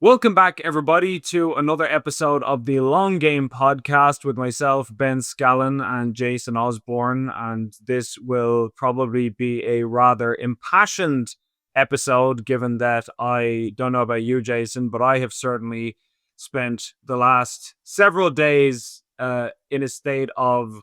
Welcome back, everybody, to another episode of the Long Game podcast with myself, Ben Scallon, and Jason Osborne. And this will probably be a rather impassioned episode, given that I don't know about you, Jason, but I have certainly spent the last several days in a state of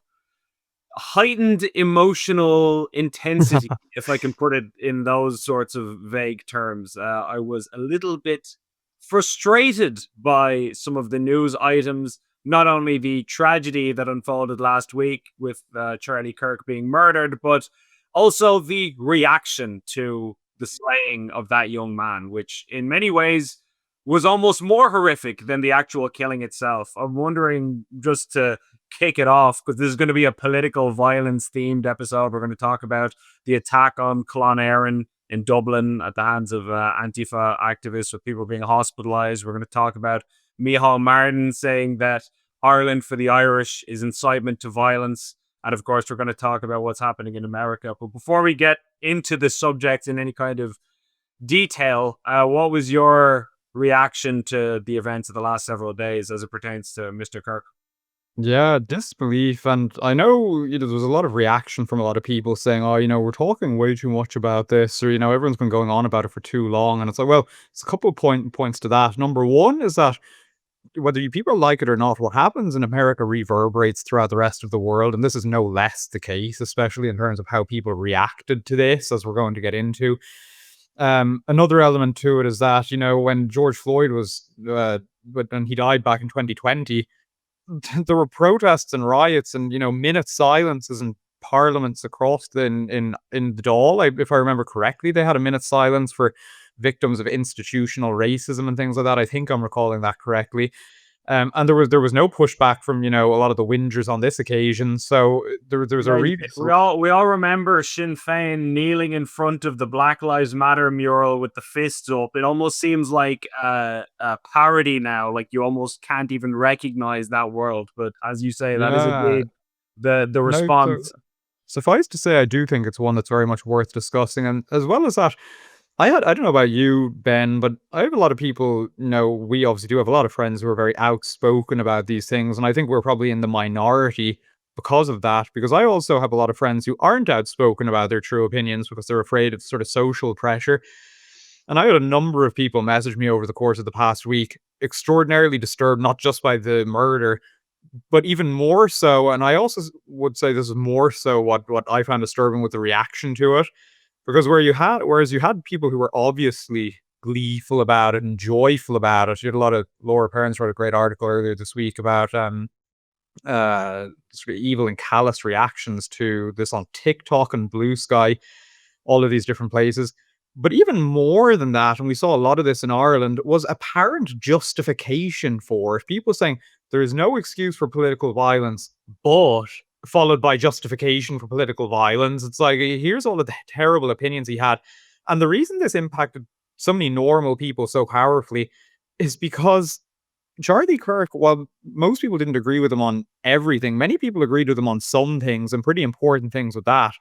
heightened emotional intensity, if I can put it in those sorts of vague terms. I was a little bit frustrated by some of the news items, not only the tragedy that unfolded last week with Charlie Kirk being murdered, but also the reaction to the slaying of that young man, which in many ways was almost more horrific than the actual killing itself. I'm wondering, just to kick it off, because this is going to be a political violence themed episode. We're going to talk about the attack on Clonairin in Dublin at the hands of Antifa activists, with people being hospitalized. We're going to talk about Micheál Martin saying that Ireland for the Irish is incitement to violence. And of course, we're going to talk about what's happening in America. But before we get into the subject in any kind of detail, what was your reaction to the events of the last several days as it pertains to Mr. Kirk? Yeah, disbelief. And I know, there was a lot of reaction from a lot of people saying, oh, we're talking way too much about this, or, everyone's been going on about it for too long. And it's like, well, it's a couple of points to that. Number one is that whether you people like it or not, what happens in America reverberates throughout the rest of the world. And this is no less the case, especially in terms of how people reacted to this, as we're going to get into. Another element to it is that, when George Floyd when he died back in 2020, there were protests and riots and minute silences in parliaments across in the Dáil. If I remember correctly, they had a minute silence for victims of institutional racism and things like that. I think I'm recalling that correctly. And there was no pushback from a lot of the whingers on this occasion. So there's a really we all remember Sinn Féin kneeling in front of the Black Lives Matter mural with the fists up. It almost seems like a parody now. Like you almost can't even recognize that world. But as you say, that is yeah. indeed the No, response. suffice to say, I do think it's one that's very much worth discussing. And as well as that, I don't know about you, Ben, but I have a lot of people, we obviously do have a lot of friends who are very outspoken about these things. And I think we're probably in the minority because of that, because I also have a lot of friends who aren't outspoken about their true opinions because they're afraid of sort of social pressure. And I had a number of people message me over the course of the past week, extraordinarily disturbed, not just by the murder, but even more so, and I also would say this is more so what I found disturbing with the reaction to it, because whereas you had people who were obviously gleeful about it and joyful about it. You had a lot of Laura Perrins wrote a great article earlier this week about sort of evil and callous reactions to this on TikTok and Blue Sky, all of these different places. But even more than that, and we saw a lot of this in Ireland, was apparent justification for it. People saying there is no excuse for political violence, but followed by justification for political violence. It's like, here's all of the terrible opinions he had. And the reason this impacted so many normal people so powerfully is because Charlie Kirk, while most people didn't agree with him on everything, many people agreed with him on some things and pretty important things with that.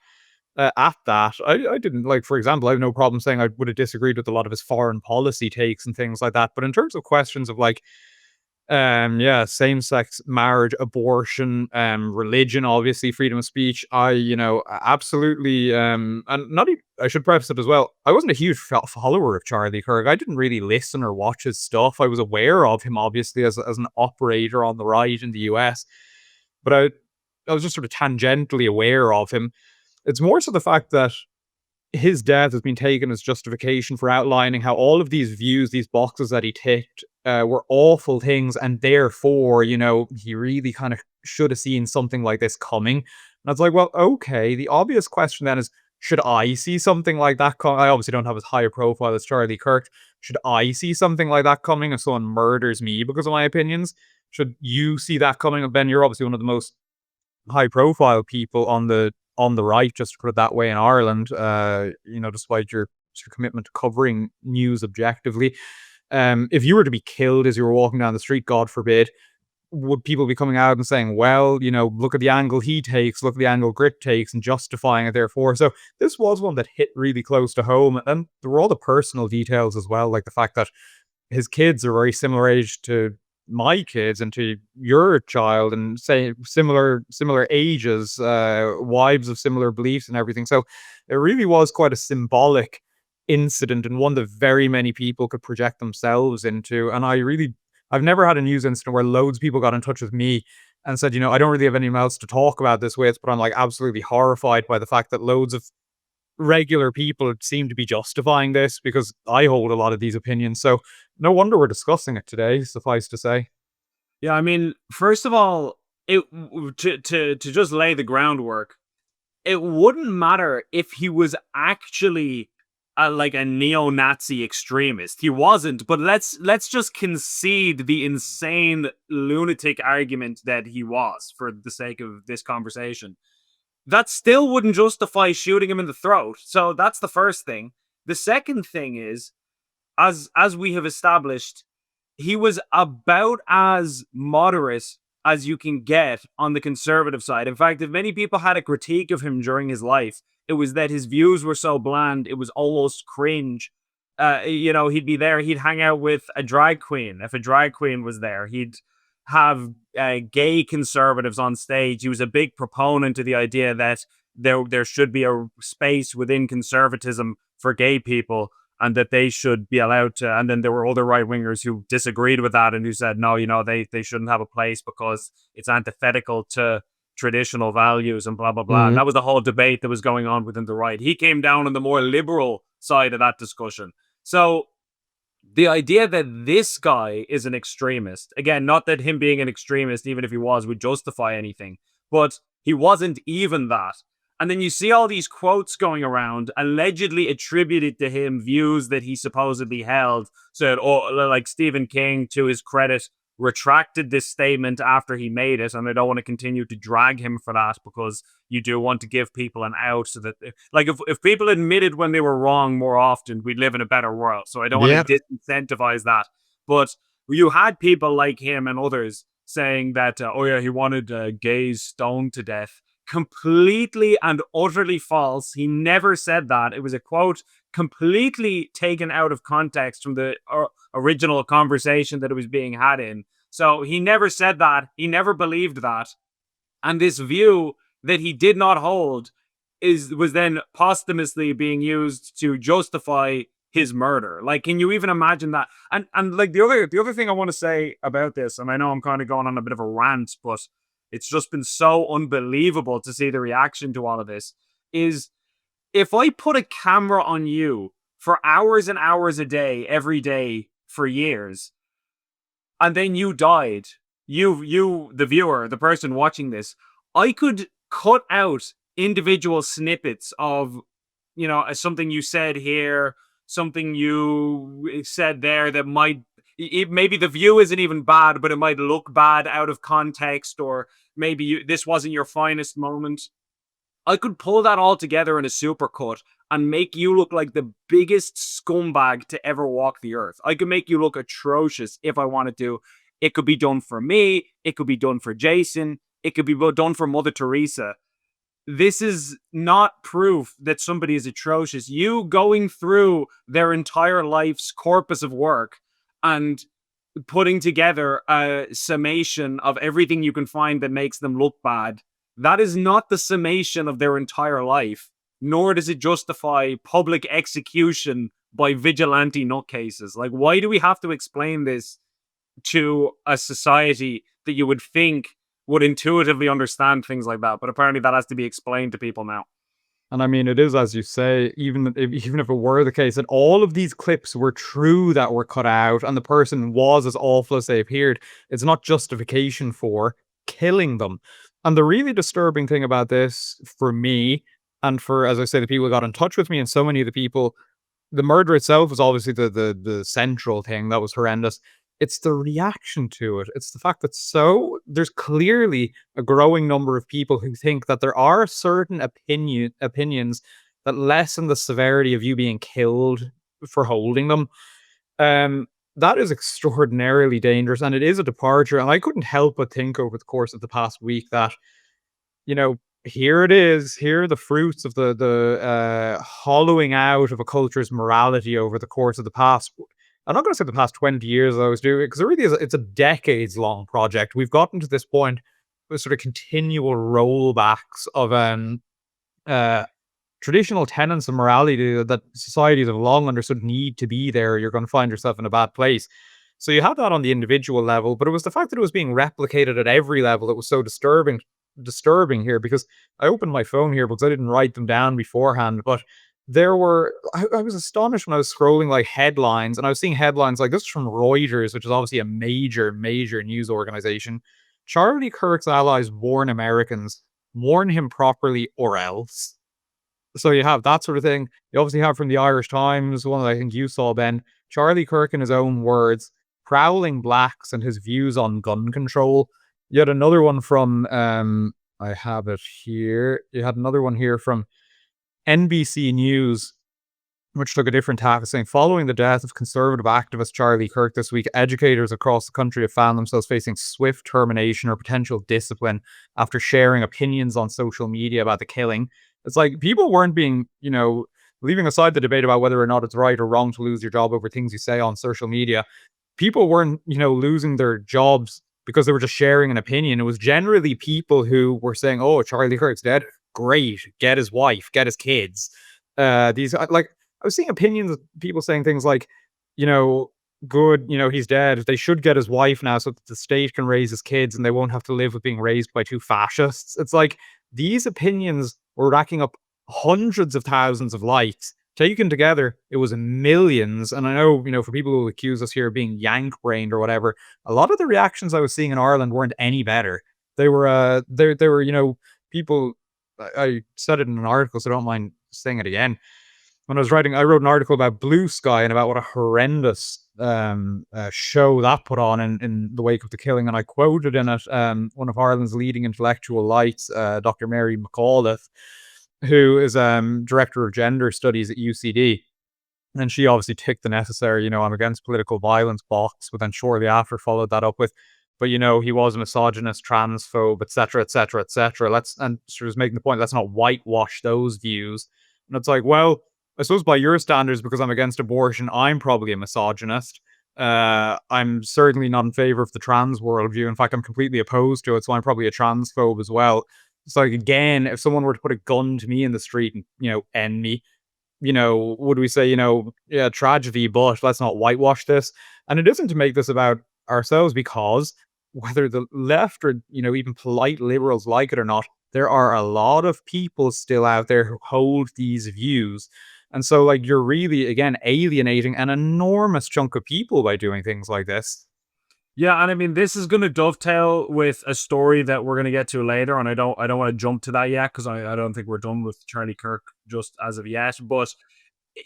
At that, I didn't, like, for example, I have no problem saying I would have disagreed with a lot of his foreign policy takes and things like that. But in terms of questions of like, yeah, same-sex marriage, abortion, religion, obviously, freedom of speech, absolutely, and not even, I should preface it as well, I wasn't a huge follower of Charlie Kirk. I didn't really listen or watch his stuff. I was aware of him, obviously, as an operator on the right in the US, but I was just sort of tangentially aware of him. It's more so the fact that his death has been taken as justification for outlining how all of these views, these boxes that he ticked, were awful things, and therefore, he really kind of should have seen something like this coming. And I was like, well, okay. The obvious question then is, should I see something like that coming? I obviously don't have as high a profile as Charlie Kirk. Should I see something like that coming if someone murders me because of my opinions? Should you see that coming? And Ben, you're obviously one of the most high-profile people on the right, just to put it that way, in Ireland, despite your commitment to covering news objectively. If you were to be killed as you were walking down the street, God forbid, would people be coming out and saying, well, look at the angle he takes, look at the angle Gript takes, and justifying it therefore? So this was one that hit really close to home. And then there were all the personal details as well, like the fact that his kids are very similar age to my kids and to your child, and say similar ages, wives of similar beliefs and everything. So it really was quite a symbolic incident, and one that very many people could project themselves into. And I've never had a news incident where loads of people got in touch with me and said, I don't really have anyone else to talk about this with, but I'm like absolutely horrified by the fact that loads of regular people seem to be justifying this, because I hold a lot of these opinions. So no wonder we're discussing it today, suffice to say. Yeah, I mean, first of all, to just lay the groundwork, it wouldn't matter if he was actually like a neo-Nazi extremist. He wasn't, but let's just concede the insane lunatic argument that he was for the sake of this conversation. That still wouldn't justify shooting him in the throat. So that's the first thing. The second thing is, as we have established, he was about as moderate as you can get on the conservative side. In fact, if many people had a critique of him during his life, it was that his views were so bland, it was almost cringe. He'd be there, he'd hang out with a drag queen. If a drag queen was there, he'd have gay conservatives on stage. He was a big proponent of the idea that there should be a space within conservatism for gay people, and that they should be allowed to. And then there were other right wingers who disagreed with that and who said, no, they shouldn't have a place because it's antithetical to traditional values and blah, blah, blah. And Mhm. that was the whole debate that was going on within the right. He came down on the more liberal side of that discussion. So the idea that this guy is an extremist, again, not that him being an extremist, even if he was, would justify anything, but he wasn't even that. And then you see all these quotes going around, allegedly attributed to him, views that he supposedly held. Said, oh, like Stephen King, to his credit, retracted this statement after he made it. And I don't want to continue to drag him for that, because you do want to give people an out, so that, like, if people admitted when they were wrong more often, we'd live in a better world. So I don't want Yeah. to disincentivize that. But you had people like him and others saying that, oh yeah, he wanted gays stoned to death. Completely and utterly false. He never said that. It was a quote completely taken out of context from the original conversation that it was being had in. So he never said that. He never believed that. And this view that he did not hold was then posthumously being used to justify his murder. Like, can you even imagine that? And like the other thing I want to say about this, and I know I'm kind of going on a bit of a rant, but it's just been so unbelievable to see the reaction to all of this, is if I put a camera on you for hours and hours a day, every day for years, and then you died, the viewer, the person watching this, I could cut out individual snippets of, something you said here, something you said there that might, maybe the view isn't even bad, but it might look bad out of context, or maybe this wasn't your finest moment. I could pull that all together in a supercut and make you look like the biggest scumbag to ever walk the earth. I could make you look atrocious if I wanted to. It could be done for me. It could be done for Jason. It could be done for Mother Teresa. This is not proof that somebody is atrocious. You going through their entire life's corpus of work and putting together a summation of everything you can find that makes them look bad, that is not the summation of their entire life, nor does it justify public execution by vigilante nutcases. Like, why do we have to explain this to a society that you would think would intuitively understand things like that? But apparently that has to be explained to people now. And I mean, it is, as you say, even if it were the case that all of these clips were true that were cut out and the person was as awful as they appeared, it's not justification for killing them. And the really disturbing thing about this for me, and for, as I say, the people who got in touch with me, and so many of the people, the murder itself was obviously the central thing that was horrendous. It's the reaction to it. It's the fact that there's clearly a growing number of people who think that there are certain opinions that lessen the severity of you being killed for holding them. That is extraordinarily dangerous, and it is a departure. And I couldn't help but think over the course of the past week that, here it is. Here are the fruits of the hollowing out of a culture's morality over the course of the past. I'm not going to say the past 20 years I was doing it, because it really is, it's a decades long project. We've gotten to this point with sort of continual rollbacks of uh, traditional tenets of morality that societies have long understood need to be there. You're going to find yourself in a bad place. So you have that on the individual level, but it was the fact that it was being replicated at every level that was so disturbing here. Because I opened my phone here because I didn't write them down beforehand, but I was astonished when I was scrolling like headlines, and I was seeing headlines like this from Reuters, which is obviously a major news organization. Charlie Kirk's allies warn Americans, mourn him properly or else. So you have that sort of thing. You obviously have from the Irish Times, one that I think you saw, Ben, Charlie Kirk, in his own words, prowling blacks and his views on gun control. You had another one from, I have it here. You had another one here from NBC News, which took a different tack, saying, following the death of conservative activist Charlie Kirk this week, educators across the country have found themselves facing swift termination or potential discipline after sharing opinions on social media about the killing. It's like people weren't being, leaving aside the debate about whether or not it's right or wrong to lose your job over things you say on social media. People weren't, losing their jobs because they were just sharing an opinion. It was generally people who were saying, "Oh, Charlie Kirk's dead. Great, get his wife, get his kids." These like I was seeing opinions of people saying things like, you know, good, he's dead. They should get his wife now so that the state can raise his kids and they won't have to live with being raised by two fascists. It's like these opinions were racking up hundreds of thousands of likes. Taken together, it was millions. And I know, for people who accuse us here of being yank brained or whatever, a lot of the reactions I was seeing in Ireland weren't any better. They were, they were, people. I said it in an article, so I don't mind saying it again. When I wrote an article about Blue Sky and about what a horrendous show that put on in the wake of the killing, and I quoted in it one of Ireland's leading intellectual lights, Dr. Mary McAuliffe, who is director of gender studies at UCD. And she obviously ticked the necessary, I'm against political violence box, but then shortly after followed that up with, but he was a misogynist, transphobe, etc., etc., etc. And she was making the point, let's not whitewash those views. And it's like, well, I suppose by your standards, because I'm against abortion, I'm probably a misogynist. I'm certainly not in favor of the trans worldview. In fact, I'm completely opposed to it, so I'm probably a transphobe as well. It's like, again, if someone were to put a gun to me in the street and, end me, would we say, yeah, tragedy, but let's not whitewash this? And it isn't to make this about ourselves, because whether the left or, even polite liberals like it or not, there are a lot of people still out there who hold these views. And so, like, you're really, again, alienating an enormous chunk of people by doing things like this. Yeah, and I mean, this is going to dovetail with a story that we're going to get to later, and I don't want to jump to that yet because I don't think we're done with Charlie Kirk just as of yet. But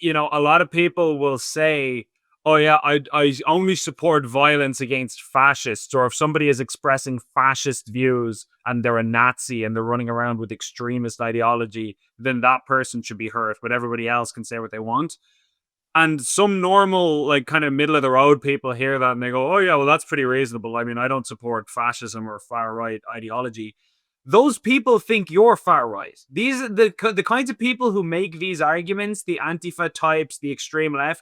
a lot of people will say, "Oh yeah, I only support violence against fascists," or if somebody is expressing fascist views and they're a Nazi and they're running around with extremist ideology, then that person should be hurt, but everybody else can say what they want. And some normal, like, kind of middle of the road people hear that and they go, "Oh yeah, well that's pretty reasonable. I mean, I don't support fascism or far right ideology." Those people think you're far right. These are the kinds of people who make these arguments, the Antifa types, the extreme left.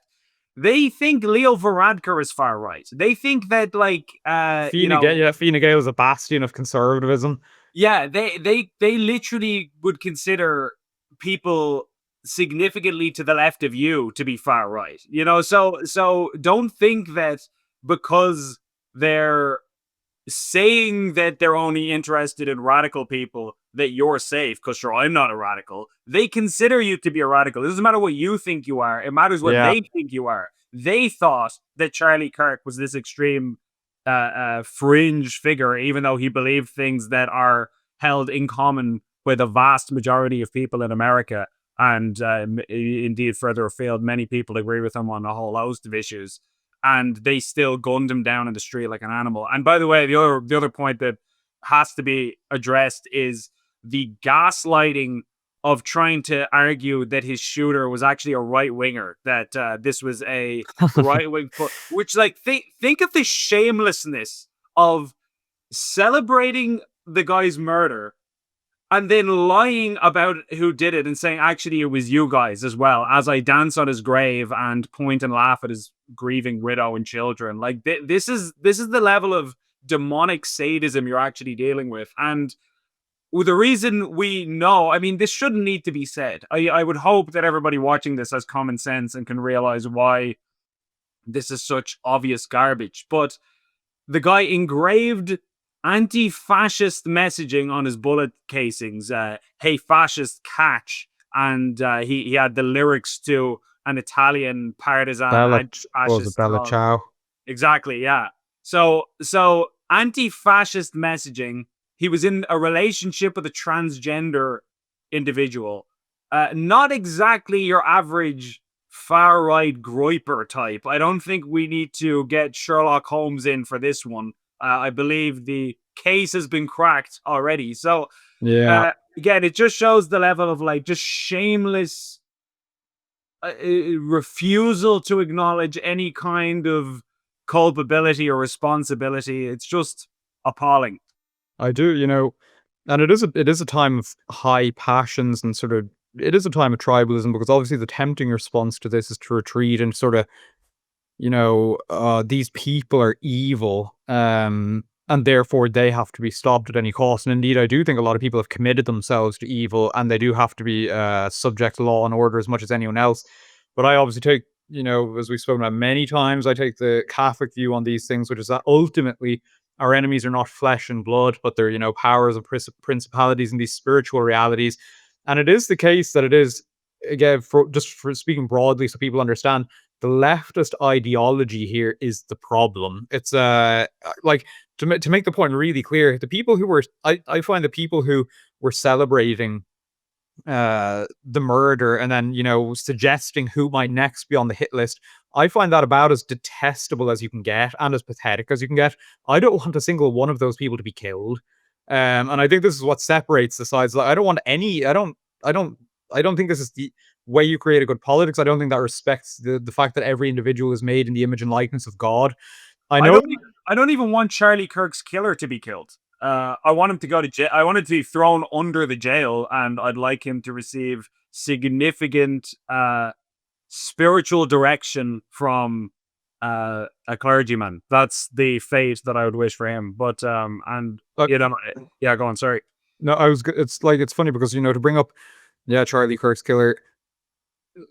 They think Leo Varadkar is far right. They think that, like, Fine Gael is a bastion of conservatism. yeah, they literally would consider people significantly to the left of you to be far right. So don't think that because they're saying that they're only interested in radical people that you're safe, because sure, I'm not a radical. They consider you to be a radical. It doesn't matter what you think you are. It matters what Yeah. they think you are. They thought that Charlie Kirk was this extreme fringe figure, even though he believed things that are held in common by the vast majority of people in America. And indeed, further afield, many people agree with him on a whole host of issues. And they still gunned him down in the street like an animal. And by the way, the other point that has to be addressed is the gaslighting of trying to argue that his shooter was actually a right winger, that this was a right wing, which, like, think of the shamelessness of celebrating the guy's murder and then lying about who did it and saying actually it was you guys as well, as I dance on his grave and point and laugh at his grieving widow and children. Like this is the level of demonic sadism you're actually dealing with. And the reason we know, I mean, this shouldn't need to be said. I would hope that everybody watching this has common sense and can realize why this is such obvious garbage. But the guy engraved anti-fascist messaging on his bullet casings. Hey, fascist, catch! And he had the lyrics to an Italian partisan Bella, what was it, anti-fascist Bella called. Ciao? Exactly, yeah. So anti-fascist messaging. He was in a relationship with a transgender individual. Not exactly your average far right groiper type. I don't think we need to get Sherlock Holmes in for this one. I believe the case has been cracked already. So Yeah, again, it just shows the level of like just shameless refusal to acknowledge any kind of culpability or responsibility. It's just appalling. I do, and it is a time of high passions and sort of it is a time of tribalism because obviously the tempting response to this is to retreat and sort of, these people are evil, and therefore they have to be stopped at any cost. And indeed, I do think a lot of people have committed themselves to evil and they do have to be subject to law and order as much as anyone else. But I obviously take, as we've spoken about many times, I take the Catholic view on these things, which is that ultimately our enemies are not flesh and blood, but they're, powers and principalities and these spiritual realities. And it is the case that it is, again, for speaking broadly so people understand, the leftist ideology here is the problem. It's like to make the point really clear, the people who were I find the people who were celebrating the murder and then, suggesting who might next be on the hit list, I find that about as detestable as you can get and as pathetic as you can get. I don't want a single one of those people to be killed. And I think this is what separates the sides. Like, I don't want any. I don't think this is the way you create a good politics. I don't think that respects the fact that every individual is made in the image and likeness of God. I I know. don't. I don't even want Charlie Kirk's killer to be killed. I want him to go to jail. I want him to be thrown under the jail, and I'd like him to receive significant spiritual direction from a clergyman. That's the fate that I would wish for him. But and Uh, yeah, go on. Sorry. no, it's like it's funny because to bring up, yeah, Charlie Kirk's killer.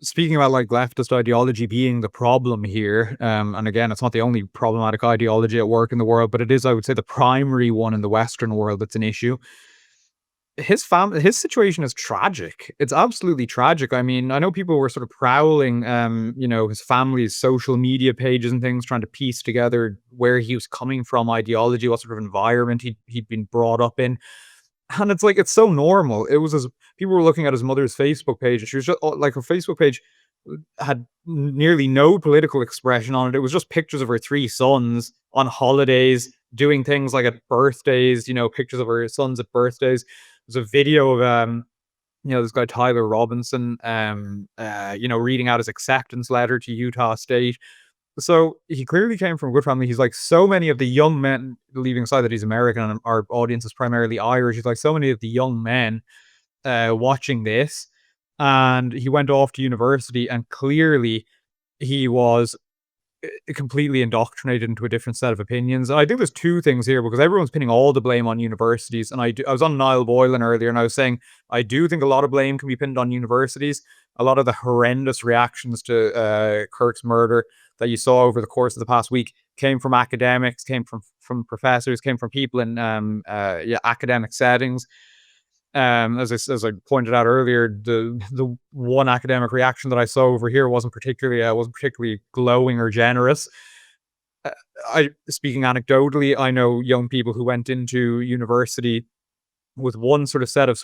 Speaking about like leftist ideology being the problem here, and again, it's not the only problematic ideology at work in the world, but it is, I would say, the primary one in the Western world that's an issue. His situation is tragic. It's absolutely tragic. I mean, I know people were sort of prowling, his family's social media pages and things, trying to piece together where he was coming from, ideology, what sort of environment he'd been brought up in. And it's like, it's so normal. It was as people were looking at his mother's Facebook page, and she was just like, her Facebook page had nearly no political expression on it. It was just pictures of her three sons on holidays, doing things like at birthdays, pictures of her sons at birthdays. There's a video of this guy Tyler Robinson, reading out his acceptance letter to Utah State. So he clearly came from a good family. He's like so many of the young men, leaving aside that he's American and our audience is primarily Irish. He's like so many of the young men watching this, and he went off to university, and clearly he was completely indoctrinated into a different set of opinions. And I think there's two things here because everyone's pinning all the blame on universities. And I was on Niall Boylan earlier and I was saying I do think a lot of blame can be pinned on universities. A lot of the horrendous reactions to Kirk's murder that you saw over the course of the past week came from academics, came from professors, came from people in academic settings. As I pointed out earlier, the one academic reaction that I saw over here wasn't particularly glowing or generous. I speaking anecdotally, I know young people who went into university with one sort of set of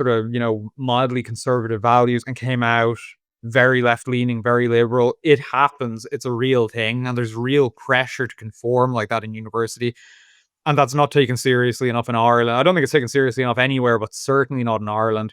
mildly conservative values and came out very left leaning, very liberal. It happens. It's a real thing, and there's real pressure to conform like that in university. And that's not taken seriously enough in Ireland. I don't think it's taken seriously enough anywhere, but certainly not in Ireland.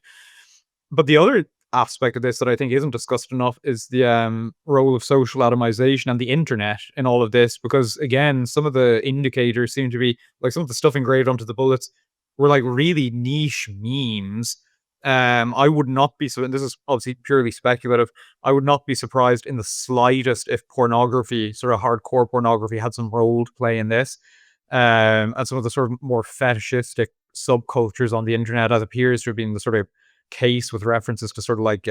But the other aspect of this that I think isn't discussed enough is the role of social atomization and the internet in all of this. Because again, some of the indicators seem to be like some of the stuff engraved onto the bullets were like really niche memes. I would not be so. And this is obviously purely speculative. I would not be surprised in the slightest if pornography, sort of hardcore pornography, had some role to play in this. And some of the sort of more fetishistic subcultures on the internet, as appears to have been the sort of case with references to sort of like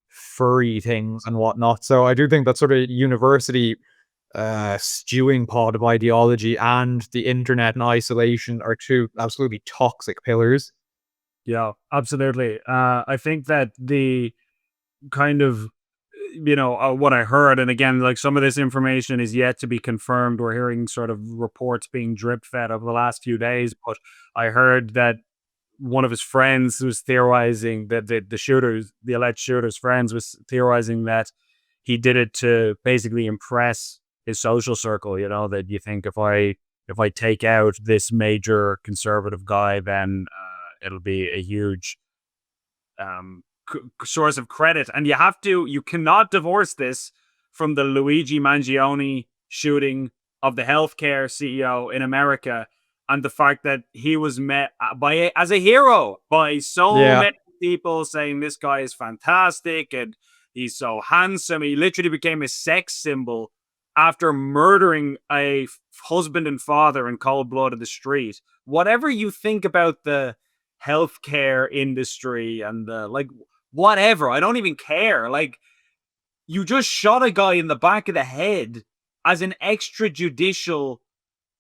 furry things and whatnot. So I do think that sort of university stewing pod of ideology and the internet in isolation are two absolutely toxic pillars. Yeah, absolutely. I think that the kind of, what I heard, and again, like some of this information is yet to be confirmed. We're hearing sort of reports being drip fed over the last few days, but I heard that one of his friends was theorizing that the shooters, the alleged shooters' friends, was theorizing that he did it to basically impress his social circle. You know, that you think if I take out this major conservative guy, then it'll be a huge source of credit. And you cannot divorce this from the Luigi Mangione shooting of the healthcare CEO in America, and the fact that he was met as a hero by so Yeah. many people saying this guy is fantastic and he's so handsome. He literally became a sex symbol after murdering a husband and father in cold blood in the street. Whatever you think about the healthcare industry and the like, whatever, I don't even care. Like, you just shot a guy in the back of the head as an extrajudicial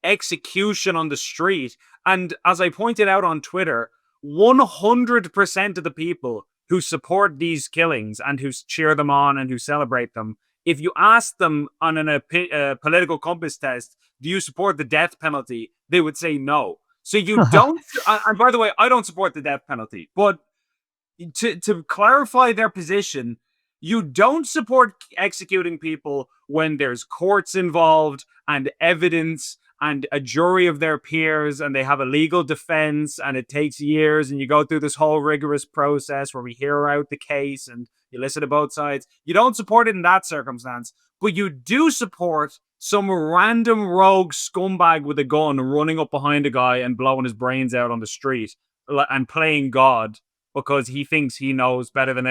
execution on the street. And as I pointed out on Twitter, 100% of the people who support these killings and who cheer them on and who celebrate them, if you ask them on a political compass test, do you support the death penalty? They would say no. So you don't. And by the way, I don't support the death penalty. But to clarify their position, you don't support executing people when there's courts involved and evidence and a jury of their peers and they have a legal defense and it takes years and you go through this whole rigorous process where we hear out the case and you listen to both sides. You don't support it in that circumstance, but you do support some random rogue scumbag with a gun running up behind a guy and blowing his brains out on the street and playing God because he thinks he knows better than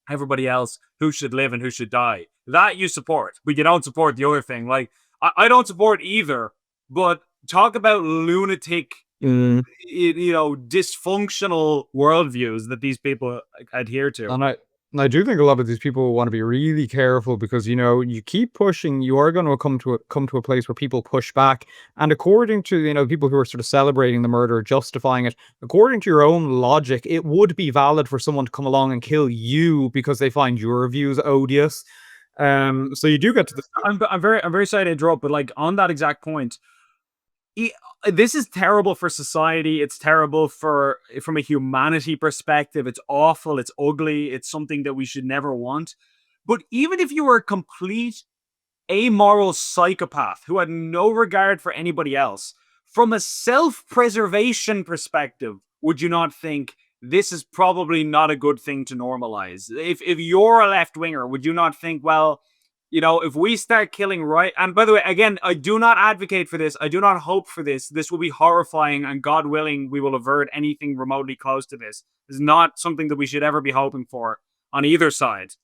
everybody else who should live and who should die. That you support, but you don't support the other thing. Like, I don't support either, but talk about lunatic, Mm. dysfunctional worldviews that these people adhere to. And I do think a lot of these people want to be really careful because you keep pushing, you are going to come to a place where people push back. And according to people who are sort of celebrating the murder, justifying it, according to your own logic, it would be valid for someone to come along and kill you because they find your views odious. So you do get to the I'm very sorry to interrupt, but like on that exact point, this is terrible for society. It's terrible from a humanity perspective. It's awful. It's ugly. It's something that we should never want. But even if you were a complete amoral psychopath who had no regard for anybody else, from a self-preservation perspective, would you not think this is probably not a good thing to normalize? If you're a left-winger, would you not think, well, if we start killing right, and by the way, again, I do not advocate for this. I do not hope for this. This will be horrifying, and God willing, we will avert anything remotely close to this. This is not something that we should ever be hoping for on either side.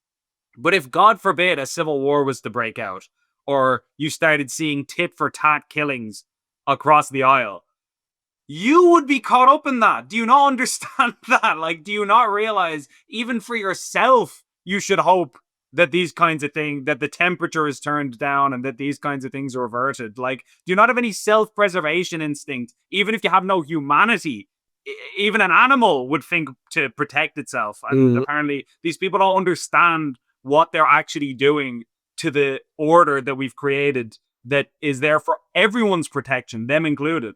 But if, God forbid, a civil war was to break out, or you started seeing tit for tat killings across the aisle, you would be caught up in that. Do you not understand that? Like, do you not realize, even for yourself, you should hope that these kinds of things, that the temperature is turned down and that these kinds of things are averted? Like, do you not have any self-preservation instinct? Even if you have no humanity, even an animal would think to protect itself. And apparently these people don't understand what they're actually doing to the order that we've created that is there for everyone's protection, them included.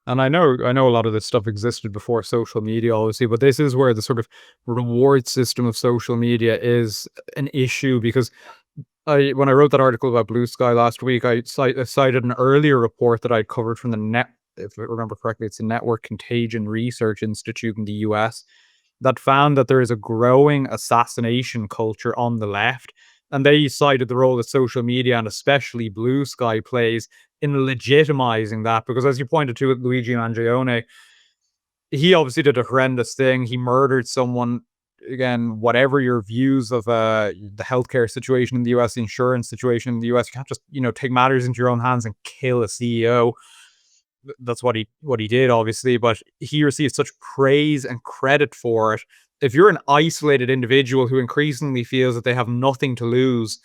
And I know a lot of this stuff existed before social media, obviously, but this is where the sort of reward system of social media is an issue because when I wrote that article about Blue Sky last week, I cited an earlier report that I'd covered from if I remember correctly, it's the Network Contagion Research Institute in the US that found that there is a growing assassination culture on the left. And they cited the role that social media and especially Blue Sky plays in legitimizing that. Because as you pointed to with Luigi Mangione, he obviously did a horrendous thing. He murdered someone. Again, whatever your views of the healthcare situation in the US, the insurance situation in the US, you can't just take matters into your own hands and kill a CEO. That's what he did, obviously, but he received such praise and credit for it. If you're an isolated individual who increasingly feels that they have nothing to lose,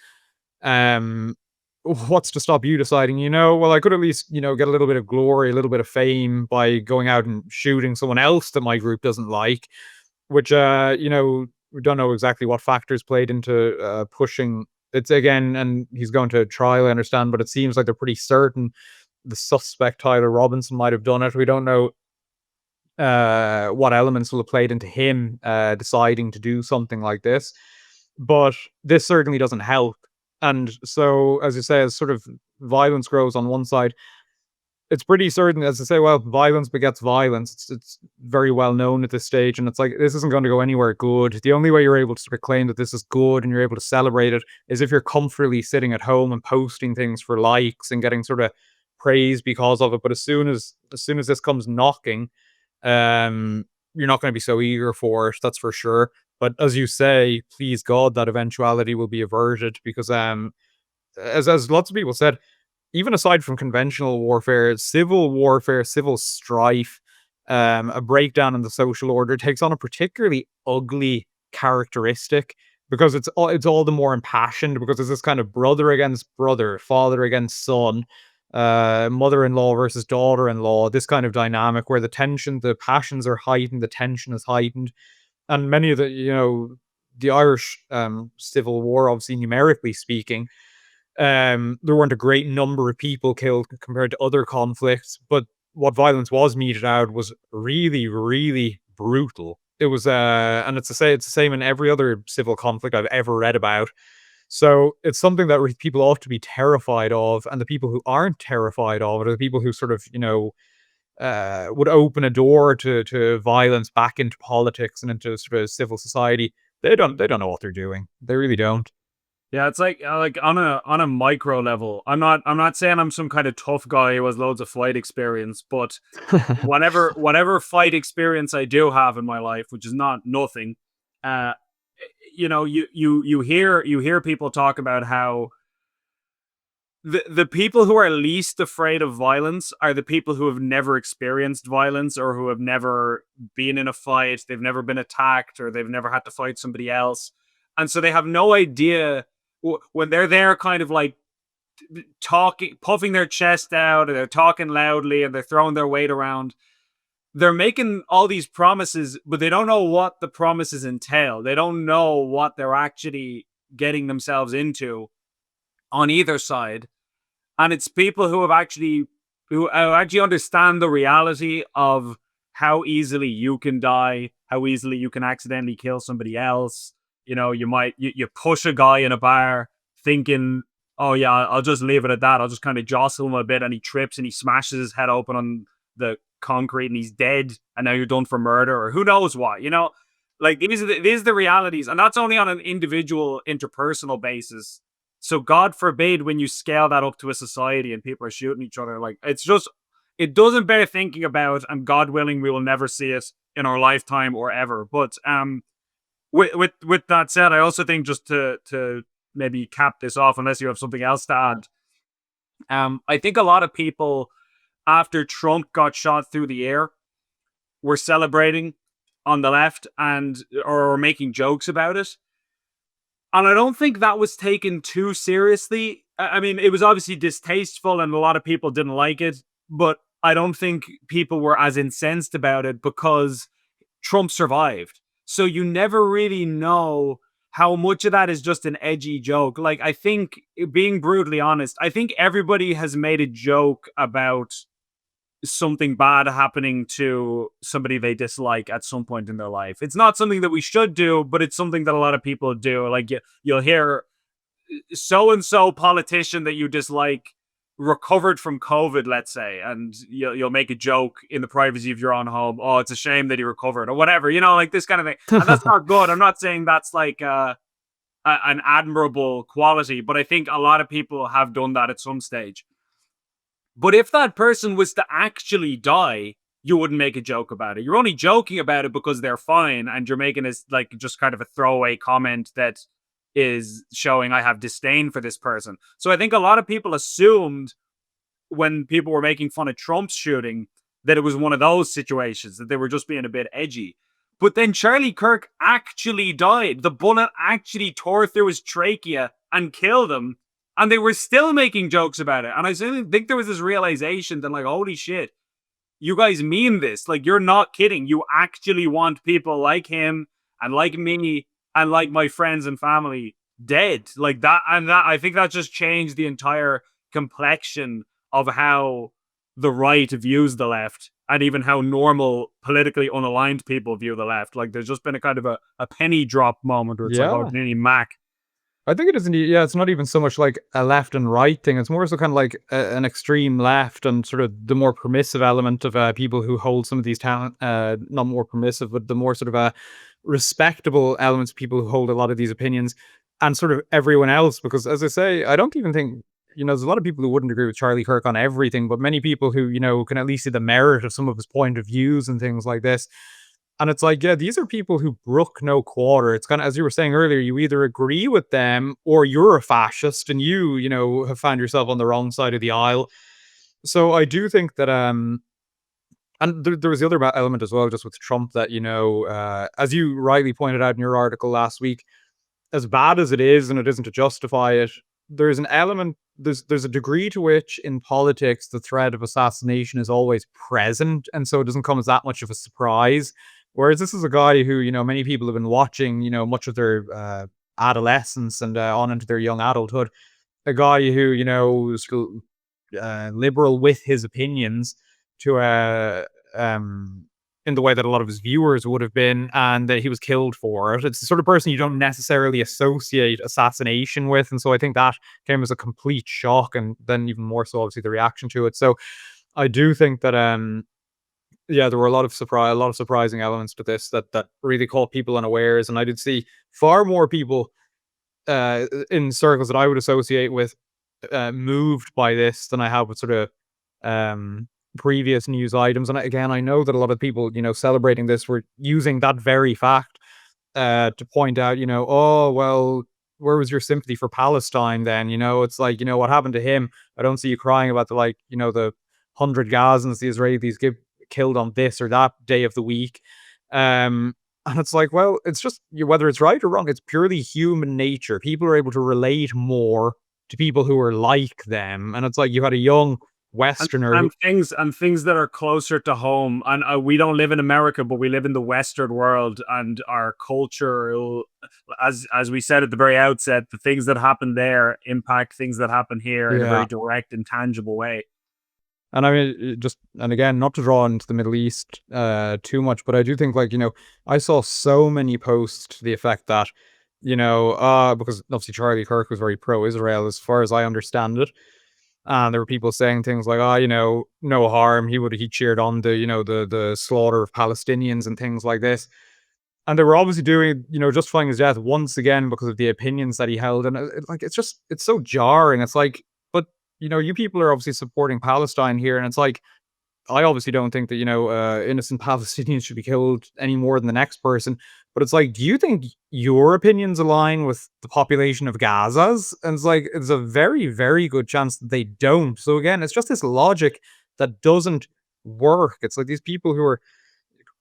um, what's to stop you deciding, well, I could at least, get a little bit of glory, a little bit of fame by going out and shooting someone else that my group doesn't like, which, we don't know exactly what factors played into pushing. It's again, and he's going to trial, I understand, but it seems like they're pretty certain the suspect Tyler Robinson might have done it. We don't know what elements will have played into him deciding to do something like this, but this certainly doesn't help. And so, as you say, as sort of violence grows on one side, it's pretty certain, as I say, well, violence begets violence. It's very well known at this stage, and it's like this isn't going to go anywhere good. The only way you're able to sort of claim that this is good and you're able to celebrate it is if you're comfortably sitting at home and posting things for likes and getting sort of praise because of it. But as soon as this comes knocking, you're not going to be so eager for it. That's for sure. But as you say, please God, that eventuality will be averted because, as lots of people said, even aside from conventional warfare, civil warfare, civil strife, a breakdown in the social order takes on a particularly ugly characteristic because it's all the more impassioned because it's this kind of brother against brother, father against son, mother-in-law versus daughter-in-law, this kind of dynamic where the passions are heightened, the tension is heightened, and many of the Irish Civil War, obviously numerically speaking, there weren't a great number of people killed compared to other conflicts, but what violence was meted out was really, really brutal. It was, and it's the same in every other civil conflict I've ever read about. So it's something that people ought to be terrified of, and the people who aren't terrified of it are the people who sort of, would open a door to violence back into politics and into sort of civil society. They don't know what they're doing. They really don't. Yeah, it's like on a micro level. I'm not saying I'm some kind of tough guy who has loads of fight experience, but whatever fight experience I do have in my life, which is not nothing, uh, you hear people talk about how the people who are least afraid of violence are the people who have never experienced violence or who have never been in a fight, they've never been attacked, or they've never had to fight somebody else. And so they have no idea when they're there kind of like talking, puffing their chest out, or they're talking loudly and they're throwing their weight around. They're making all these promises, but they don't know what the promises entail. They don't know what they're actually getting themselves into on either side. And it's people who actually understand the reality of how easily you can die, how easily you can accidentally kill somebody else. You push a guy in a bar thinking, oh yeah, I'll just leave it at that. I'll just kind of jostle him a bit, and he trips and he smashes his head open on the concrete and he's dead, and now you're done for murder or who knows what. Like these are the realities, and that's only on an individual interpersonal basis. So God forbid when you scale that up to a society and people are shooting each other, like it doesn't bear thinking about, and God willing, we will never see it in our lifetime or ever. But with that said, I also think, just to maybe cap this off, unless you have something else to add, I think a lot of people after Trump got shot through the air were celebrating on the left and or making jokes about it. And I don't think that was taken too seriously. I mean, it was obviously distasteful and a lot of people didn't like it, but I don't think people were as incensed about it because Trump survived. So you never really know how much of that is just an edgy joke. Like, I think, being brutally honest, I think everybody has made a joke about something bad happening to somebody they dislike at some point in their life. It's not something that we should do, but it's something that a lot of people do. Like, you'll hear so and so politician that you dislike recovered from COVID, let's say, and you'll make a joke in the privacy of your own home. Oh, it's a shame that he recovered, or whatever. Like this kind of thing, and that's not good. I'm not saying that's like an admirable quality, but I think a lot of people have done that at some stage. But if that person was to actually die, you wouldn't make a joke about it. You're only joking about it because they're fine, and you're making this like just kind of a throwaway comment that is showing I have disdain for this person. So I think a lot of people assumed when people were making fun of Trump's shooting that it was one of those situations, that they were just being a bit edgy. But then Charlie Kirk actually died. The bullet actually tore through his trachea and killed him. And they were still making jokes about it. And I think there was this realization that, like, holy shit, you guys mean this. Like, you're not kidding. You actually want people like him and like me and like my friends and family dead. Like that. And that, I think that just changed the entire complexion of how the right views the left and even how normal, politically unaligned people view the left. Like, there's just been a kind of a penny drop moment where it's like, oh, Yeah. nearly Mac. I think it isn't. Yeah, it's not even so much like a left and right thing. It's more so kind of like an extreme left and sort of the more permissive element of people who hold some of these talent. Not more permissive, but the more sort of respectable elements of people who hold a lot of these opinions, and sort of everyone else. Because as I say, I don't even think there's a lot of people who wouldn't agree with Charlie Kirk on everything, but many people who can at least see the merit of some of his point of views and things like this. And it's like, yeah, these are people who brook no quarter. It's kind of, as you were saying earlier, you either agree with them or you're a fascist and you have found yourself on the wrong side of the aisle. So I do think that, and there was the other element as well, just with Trump that, as you rightly pointed out in your article last week, as bad as it is, and it isn't to justify it, there's an element, there's a degree to which in politics the threat of assassination is always present, and so it doesn't come as that much of a surprise. Whereas this is a guy who many people have been watching much of their adolescence and on into their young adulthood. A guy who was liberal with his opinions to in the way that a lot of his viewers would have been, and that he was killed for it. It's the sort of person you don't necessarily associate assassination with, and so I think that came as a complete shock, and then even more so, obviously, the reaction to it. So I do think that, yeah, there were a lot of surprising elements to this that really caught people unawares, and I did see far more people in circles that I would associate with moved by this than I have with sort of previous news items. And again, I know that a lot of people, celebrating this were using that very fact to point out, oh, well, where was your sympathy for Palestine then? It's like, what happened to him? I don't see you crying about the 100 Gazans the Israelis killed on this or that day of the week. And it's like, well, it's just whether it's right or wrong, it's purely human nature. People are able to relate more to people who are like them. And it's like you had a young Westerner and things that are closer to home. And we don't live in America, but we live in the Western world, and our culture, as we said at the very outset, the things that happen there impact things that happen here in a very direct and tangible way. And I mean, and again, not to draw into the Middle East too much, but I do think, I saw so many posts to the effect that, because obviously Charlie Kirk was very pro-Israel as far as I understand it. And there were people saying things like, no harm. He cheered on the slaughter of Palestinians and things like this. And they were obviously doing, justifying his death once again because of the opinions that he held. And it's so jarring. It's like, but, you people are obviously supporting Palestine here. And it's like, I obviously don't think that, innocent Palestinians should be killed any more than the next person. But it's like, do you think your opinions align with the population of Gaza's? And it's like, it's a very, very good chance that they don't. So again, it's just this logic that doesn't work. It's like these people who are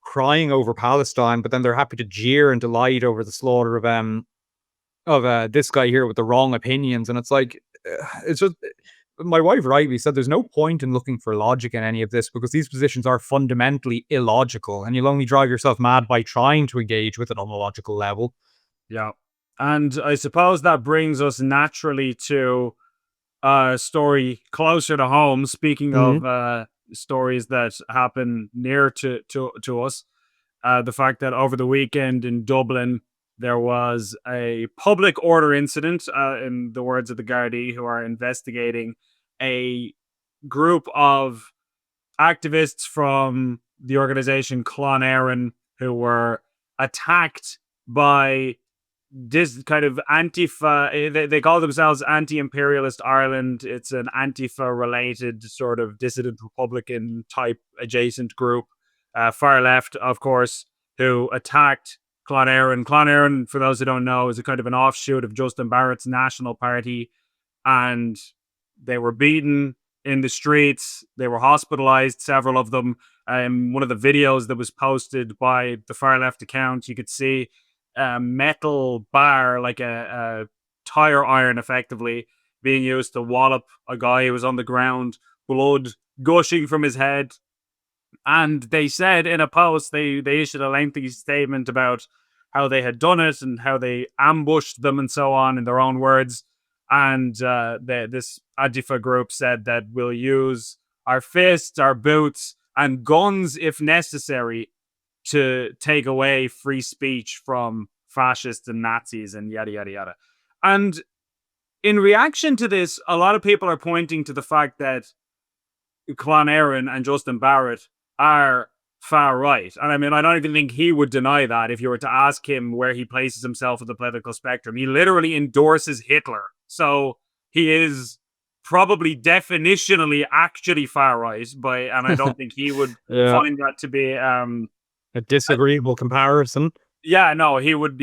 crying over Palestine, but then they're happy to jeer and delight over the slaughter of this guy here with the wrong opinions. And it's like, it's just, my wife rightly said there's no point in looking for logic in any of this because these positions are fundamentally illogical, and you'll only drive yourself mad by trying to engage with it on a logical level. Yeah. And I suppose that brings us naturally to a story closer to home. Speaking of stories that happen near to us, the fact that over the weekend in Dublin, there was a public order incident, in the words of the Gardaí, who are investigating a group of activists from the organization Clon Éireann who were attacked by this kind of Antifa. They call themselves Anti-Imperialist Ireland. It's an Antifa-related sort of dissident Republican type adjacent group. far left, of course, who attacked Clon Éireann. Clon Éireann, for those who don't know, is a kind of an offshoot of Justin Barrett's National Party, and they were beaten in the streets. They were hospitalized, several of them. One of the videos that was posted by the far left account, you could see a metal bar, like a tire iron, effectively being used to wallop a guy who was on the ground, blood gushing from his head. And they said in a post, they issued a lengthy statement about how they had done it and how they ambushed them and so on, in their own words. And this Antifa group said that we'll use our fists, our boots, and guns if necessary to take away free speech from fascists and Nazis and yada, yada, yada. And in reaction to this, a lot of people are pointing to the fact that Clon Éireann and Justin Barrett are far right. And I mean, I don't even think he would deny that if you were to ask him where he places himself in the political spectrum. He literally endorses Hitler. So he is probably definitionally actually far right, and I don't think he would Yeah. find that to be A disagreeable comparison. yeah, no, he would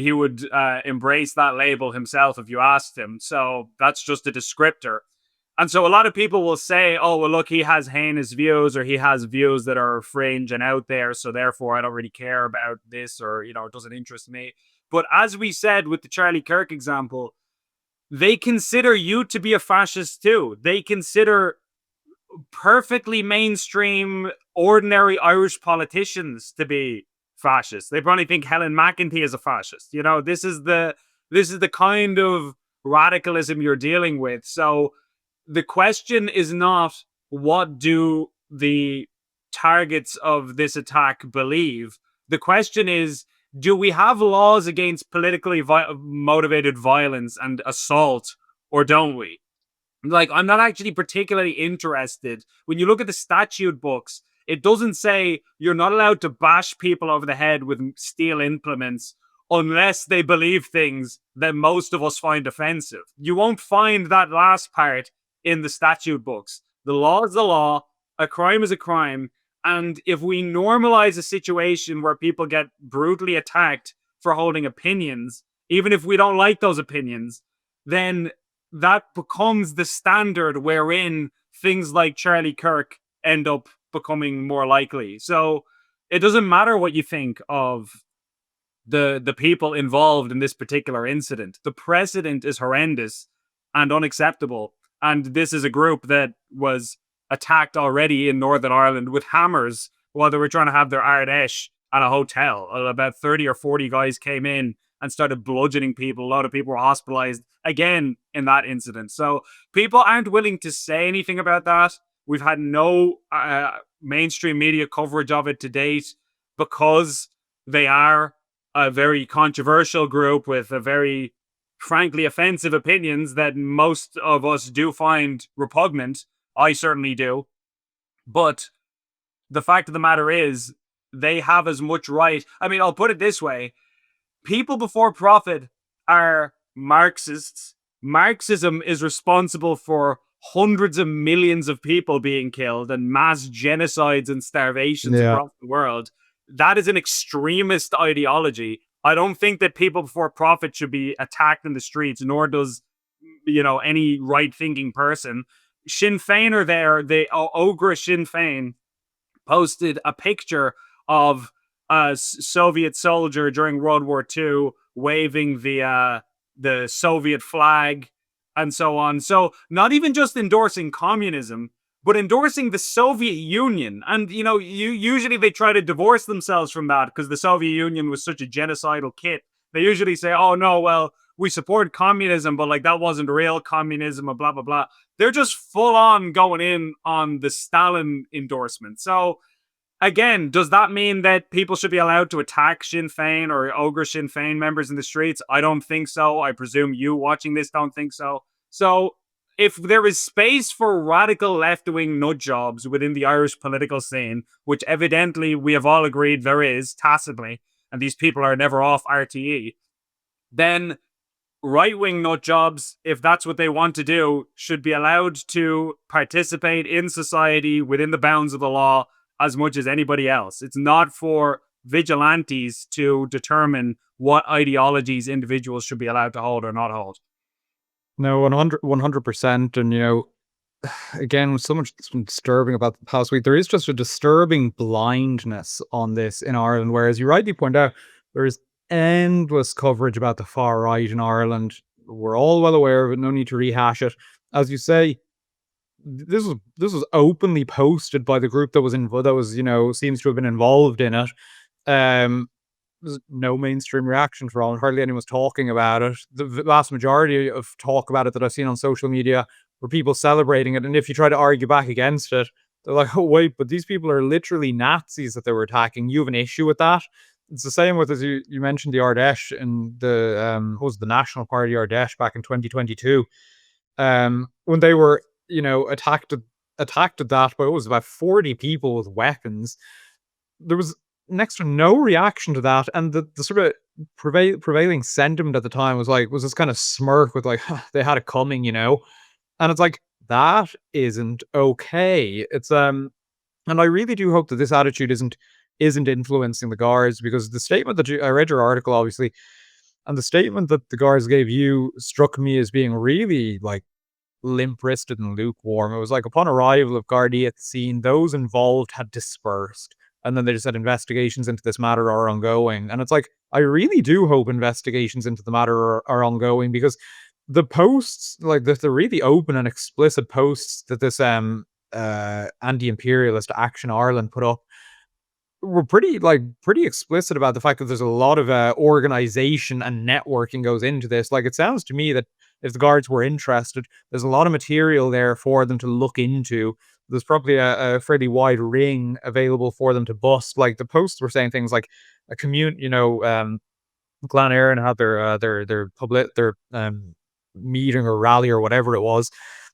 embrace that label himself if you asked him. So that's just a descriptor. And so a lot of people will say, oh, well, look, he has heinous views, or he has views that are fringe and out there, so therefore I don't really care about this, or, it doesn't interest me. But as we said with the Charlie Kirk example, they consider you to be a fascist too. They consider perfectly mainstream, ordinary Irish politicians to be fascists. They probably think Helen McEntee is a fascist. This is the kind of radicalism you're dealing with. So the question is not what do the targets of this attack believe. The question is, do we have laws against politically motivated violence and assault, or don't we? Like, I'm not actually particularly interested. When you look at the statute books, it doesn't say you're not allowed to bash people over the head with steel implements unless they believe things that most of us find offensive. You won't find that last part in the statute books. The law is the law, a crime is a crime, and if we normalize a situation where people get brutally attacked for holding opinions, even if we don't like those opinions, then that becomes the standard wherein things like Charlie Kirk end up becoming more likely. So it doesn't matter what you think of the people involved in this particular incident. The precedent is horrendous and unacceptable. And this is a group that was attacked already in Northern Ireland with hammers while they were trying to have their Ardèche at a hotel. About 30 or 40 guys came in and started bludgeoning people. A lot of people were hospitalized again in that incident. So people aren't willing to say anything about that. We've had no mainstream media coverage of it to date because they are a very controversial group with a very, frankly, offensive opinions that most of us do find repugnant. I certainly do. But the fact of the matter is, they have as much right. I mean, I'll put it this way. People before profit are Marxists. Marxism is responsible for hundreds of millions of people being killed and mass genocides and starvations across the world. That is an extremist ideology. I don't think that people before profit should be attacked in the streets, nor does, any right-thinking person. Sinn Féin are there. Ogre Sinn Féin posted a picture of a Soviet soldier during World War II waving the Soviet flag and so on. So not even just endorsing communism, but endorsing the Soviet Union. And, usually they try to divorce themselves from that because the Soviet Union was such a genocidal kit. They usually say, oh, no, well, we support communism, but that wasn't real communism, and blah, blah, blah. They're just full on going in on the Stalin endorsement. So again, does that mean that people should be allowed to attack Sinn Féin or Ogre Sinn Féin members in the streets? I don't think so. I presume you watching this don't think so. So if there is space for radical left-wing nut jobs within the Irish political scene, which evidently we have all agreed there is tacitly, and these people are never off RTE, then right-wing nut jobs, if that's what they want to do, should be allowed to participate in society within the bounds of the law as much as anybody else. It's not for vigilantes to determine what ideologies individuals should be allowed to hold or not hold. No, 100%. And, again, with so much that's been disturbing about the past week, there is just a disturbing blindness on this in Ireland. Whereas you rightly point out, there is endless coverage about the far right in Ireland. We're all well aware of it. No need to rehash it. As you say, this was openly posted by the group that was seems to have been involved in it. Um, there's no mainstream reaction for all, and hardly anyone was talking about it. The vast majority of talk about it that I've seen on social media were people celebrating it, and if you try to argue back against it, they're like, "Oh wait, but these people are literally Nazis that they were attacking. You have an issue with that?" It's the same with, as you mentioned, the Ardèche and the what was it, the National Party Ardèche back in 2022, when they were attacked at that by, what was it, about 40 people with weapons. There was next to no reaction to that, and the sort of prevailing sentiment at the time was this kind of smirk with like, "Huh, they had it coming," and it's like, that isn't okay. And I really do hope that this attitude isn't influencing the guards, because the statement that I read your article, obviously, and the statement that the guards gave you struck me as being really like limp-wristed and lukewarm. It was like, upon arrival of Gardaí at the scene, those involved had dispersed, and then they just said investigations into this matter are ongoing. And it's like, I really do hope investigations into the matter are ongoing, because the posts, like the really open and explicit posts that this anti-imperialist Action Ireland put up, were pretty explicit about the fact that there's a lot of organization and networking goes into this. Like, it sounds to me that if the guards were interested, there's a lot of material there for them to look into. There's probably a fairly wide ring available for them to bust. Like, the posts were saying things like a Glen Erin had their meeting or rally or whatever it was.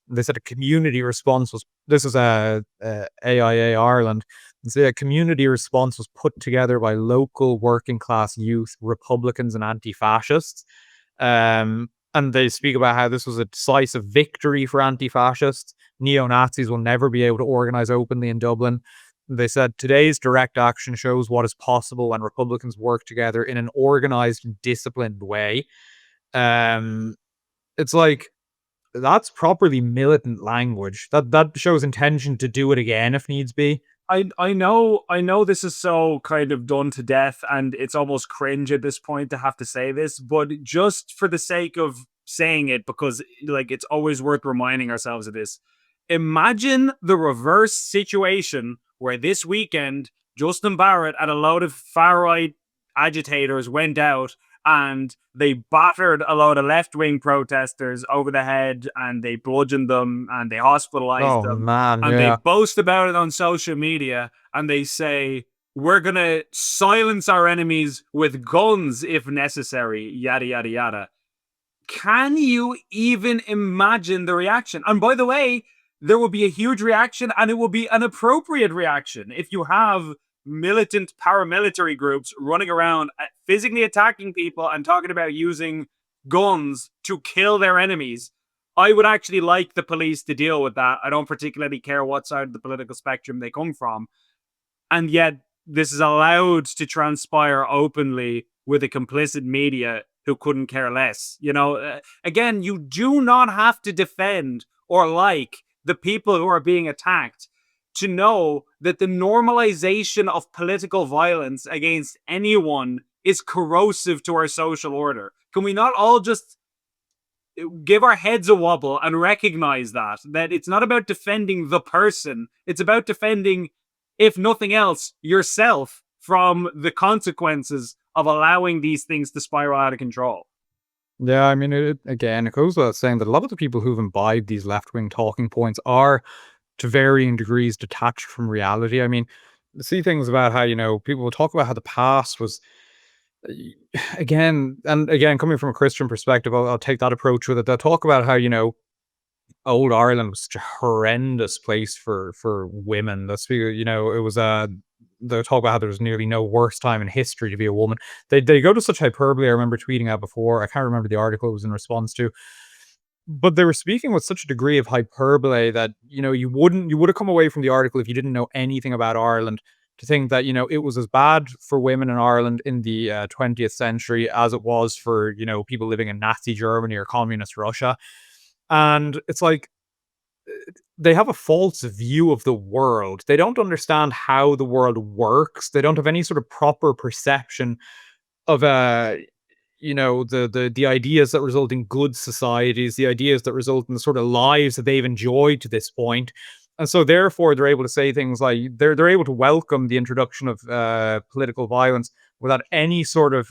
They said a community response was, this is AIA Ireland. And so a community response was put together by local working class youth, Republicans, and anti-fascists. And they speak about how this was a decisive victory for anti-fascists. Neo-Nazis will never be able to organize openly in Dublin. They said today's direct action shows what is possible when Republicans work together in an organized and disciplined way. It's like, that's properly militant language. That shows intention to do it again if needs be. I know this is so kind of done to death, and it's almost cringe at this point to have to say this, but just for the sake of saying it, because like it's always worth reminding ourselves of this. Imagine the reverse situation where this weekend Justin Barrett and a load of far right agitators went out and they battered a load of left-wing protesters over the head, and they bludgeoned them, and they hospitalized Oh them, man, and they yeah. boast about it on social media, and they say, we're gonna silence our enemies with guns if necessary, yada yada yada. Can you even imagine the reaction? And by the way, there will be a huge reaction, and it will be an appropriate reaction if you have militant paramilitary groups running around physically attacking people and talking about using guns to kill their enemies. I would actually like the police to deal with that. I don't particularly care what side of the political spectrum they come from. And yet, this is allowed to transpire openly with a complicit media who couldn't care less. Again, you do not have to defend or like the people who are being attacked to know that the normalization of political violence against anyone is corrosive to our social order. Can we not all just give our heads a wobble and recognize that it's not about defending the person, it's about defending, if nothing else, yourself from the consequences of allowing these things to spiral out of control. Yeah, I mean, it goes without saying that a lot of the people who've imbibed these left-wing talking points are, to varying degrees, detached from reality. I mean, see things about how, people will talk about how the past was, again, and again, coming from a Christian perspective, I'll take that approach with it. They'll talk about how, old Ireland was such a horrendous place for women. It was they talk about how there was nearly no worse time in history to be a woman. They go to such hyperbole. I remember tweeting out before. I can't remember the article it was in response to. but they were speaking with such a degree of hyperbole that, you would have come away from the article if you didn't know anything about Ireland to think that, it was as bad for women in Ireland in the 20th century as it was for, people living in Nazi Germany or communist Russia. And it's like they have a false view of the world. They don't understand how the world works. They don't have any sort of proper perception of the ideas that result in good societies, the ideas that result in the sort of lives that they've enjoyed to this point. And so therefore they're able to say things like they're able to welcome the introduction of political violence without any sort of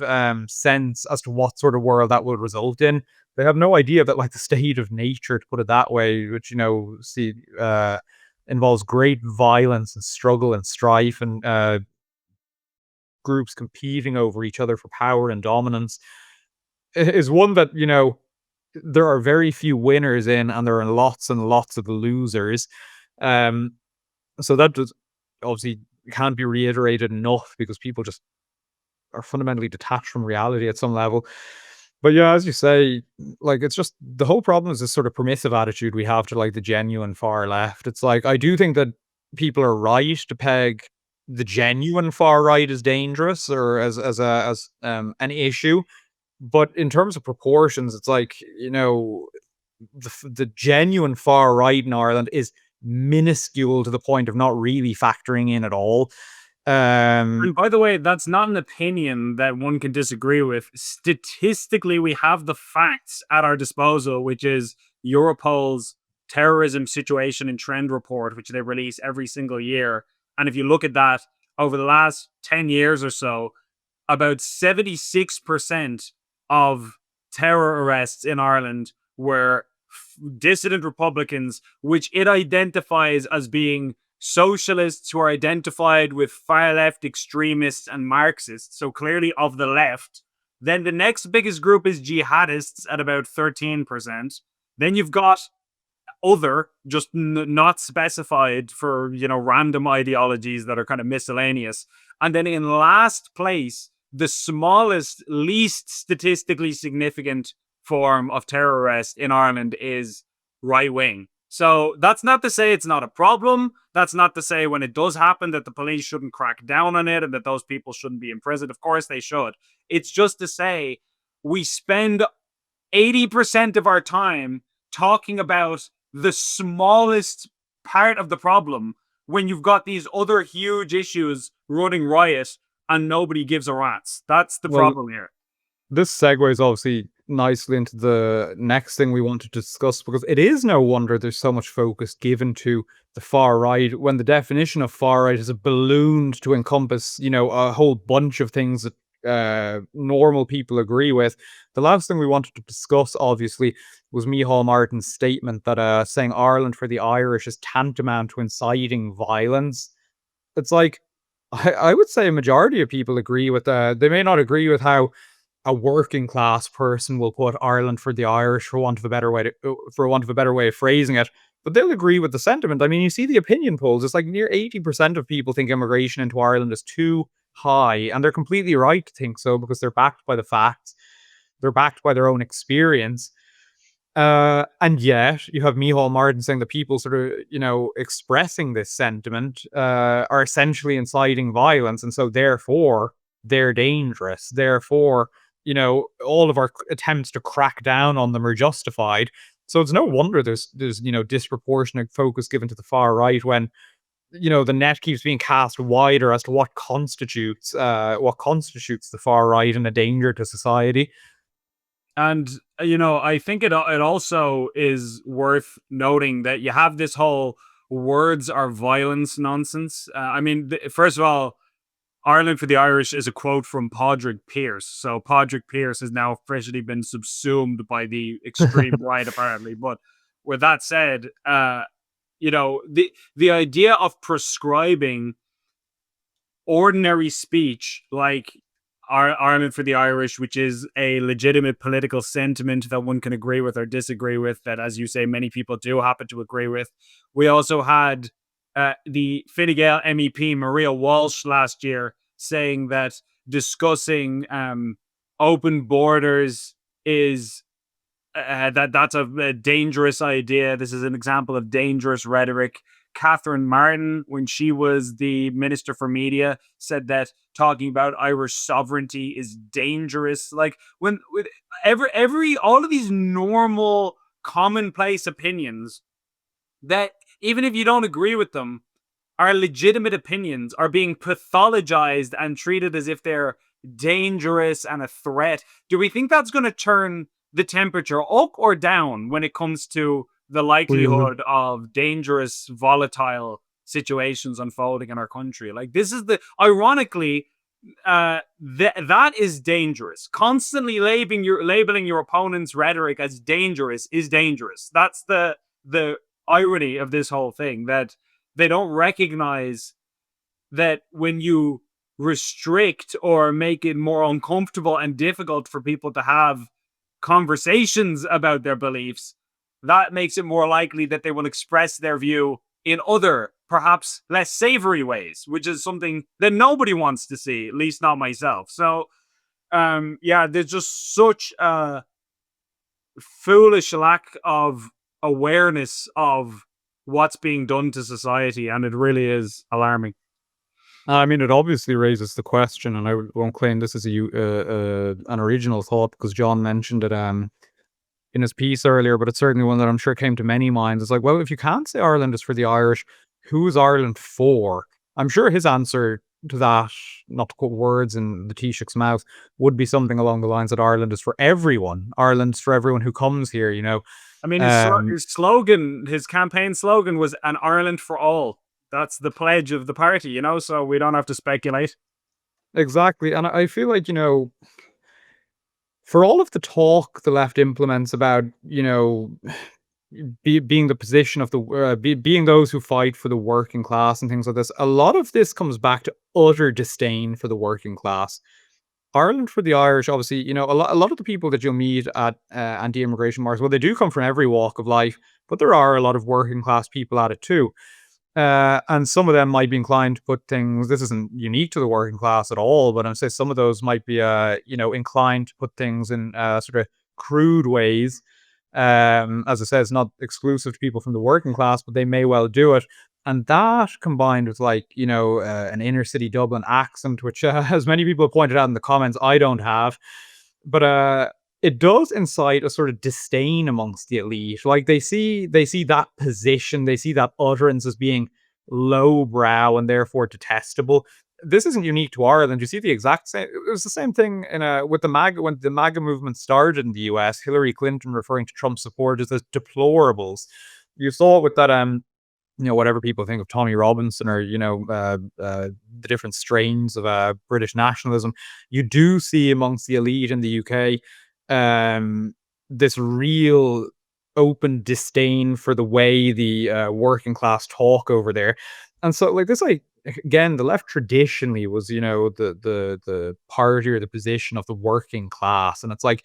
sense as to what sort of world that will result in. They have no idea that, like, the state of nature, to put it that way, which involves great violence and struggle and strife and groups competing over each other for power and dominance, is one that, there are very few winners in, and there are lots and lots of losers. Um, so that does obviously can't be reiterated enough because people just are fundamentally detached from reality at some level. But yeah, as you say, like, it's just the whole problem is this sort of permissive attitude we have to, like, the genuine far left. It's like I do think that people are right to peg the genuine far right as dangerous or as an issue, but in terms of proportions, it's like, the genuine far right in Ireland is minuscule to the point of not really factoring in at all. Um, And by the way, that's not an opinion that one can disagree with. Statistically, we have the facts at our disposal, which is Europol's terrorism situation and trend report, which they release every single year. And if you look at that over the last 10 years or so, about 76% of terror arrests in Ireland were dissident Republicans, which it identifies as being socialists who are identified with far left extremists and Marxists, so clearly of the left. Then the next biggest group is jihadists at about 13%. Then you've got other, just not specified for, random ideologies that are kind of miscellaneous. And then in last place, the smallest, least statistically significant form of terror arrest in Ireland is right wing. So that's not to say it's not a problem. That's not to say when it does happen that the police shouldn't crack down on it and that those people shouldn't be imprisoned. Of course they should. It's just to say we spend 80% of our time talking about the smallest part of the problem when you've got these other huge issues running riot and nobody gives a rat's. That's the well, problem here. this segues obviously nicely into the next thing we want to discuss because it is no wonder there's so much focus given to the far right when the definition of far right is ballooned to encompass, a whole bunch of things that normal people agree with. The last thing we wanted to discuss, obviously, was Micheál Martin's statement that saying Ireland for the Irish is tantamount to inciting violence. It's like, I would say a majority of people agree with that. They may not agree with how a working class person will put Ireland for the Irish, for want of a better way of phrasing it, but they'll agree with the sentiment. I mean, you see the opinion polls, it's like near 80% of people think immigration into Ireland is too high, and they're completely right to think so because they're backed by the facts, they're backed by their own experience. And yet you have Micheál Martin saying that people sort of, expressing this sentiment are essentially inciting violence, and so therefore they're dangerous. Therefore, all of our attempts to crack down on them are justified. So it's no wonder there's disproportionate focus given to the far right when the net keeps being cast wider as to what constitutes the far right and a danger to society. And I think it also is worth noting that you have this whole words are violence nonsense. I mean, first of all, Ireland for the Irish is a quote from Padraig Pearse. So Padraig Pearse has now officially been subsumed by the extreme right, apparently. But with that said, the idea of prescribing ordinary speech like Ireland for the Irish, which is a legitimate political sentiment that one can agree with or disagree with, that, as you say, many people do happen to agree with. We also had the Fine Gael MEP Maria Walsh last year saying that discussing open borders is that's a dangerous idea. This is an example of dangerous rhetoric. Catherine Martin, when she was the Minister for Media, said that talking about Irish sovereignty is dangerous. Like when with every all of these normal, commonplace opinions that even if you don't agree with them, are legitimate opinions are being pathologized and treated as if they're dangerous and a threat. Do we think that's going to turn the temperature up or down when it comes to the Really? likelihood of dangerous, volatile situations unfolding in our country? Like, this is the ironically, that is dangerous. Constantly labeling your opponent's rhetoric as dangerous is dangerous. That's the irony of this whole thing, that they don't recognize that when you restrict or make it more uncomfortable and difficult for people to have conversations about their beliefs, that makes it more likely that they will express their view in other, perhaps less savory ways, which is something that nobody wants to see, at least not myself. So, yeah, there's just such a foolish lack of awareness of what's being done to society, and it really is alarming. I mean, it obviously raises the question, and I won't claim this is an original thought because John mentioned it in his piece earlier, but it's certainly one that I'm sure came to many minds. It's like, well, if you can't say Ireland is for the Irish, who's Ireland for? I'm sure his answer to that, not to put words in the Taoiseach's mouth, would be something along the lines that Ireland is for everyone. Ireland's for everyone who comes here, you know. I mean, Um, his slogan, his campaign slogan was "An Ireland for All." That's the pledge of the party, you know. So we don't have to speculate. exactly. And I feel like, you know, for all of the talk the left implements about, you know, being the position of the being those who fight for the working class and things like this, a lot of this comes back to utter disdain for the working class. Ireland for the Irish, obviously, you know, a lot of the people that you'll meet at anti-immigration marches, well, they do come from every walk of life, but there are a lot of working class people at it too. And some of them might be inclined to put things. This isn't unique to the working class at all, but I'm saying some of those might be, you know, inclined to put things in sort of crude ways. As I said, it's not exclusive to people from the working class, but they may well do it. And that combined with, like, you know, an inner city Dublin accent, which, as many people have pointed out in the comments, I don't have, but it does incite a sort of disdain amongst the elite. Like they see that position, they see that utterance as being lowbrow and therefore detestable. This isn't unique to Ireland. You see the exact same. It was the same thing in with the MAGA when the MAGA movement started in the US. Hillary Clinton referring to Trump supporters as deplorables. You saw it with that you know, whatever people think of Tommy Robinson or, you know, the different strains of British nationalism, you do see amongst the elite in the UK this real open disdain for the way the working class talk over there. And so, like this, like again, the left traditionally was, you know, the party or the position of the working class, and it's like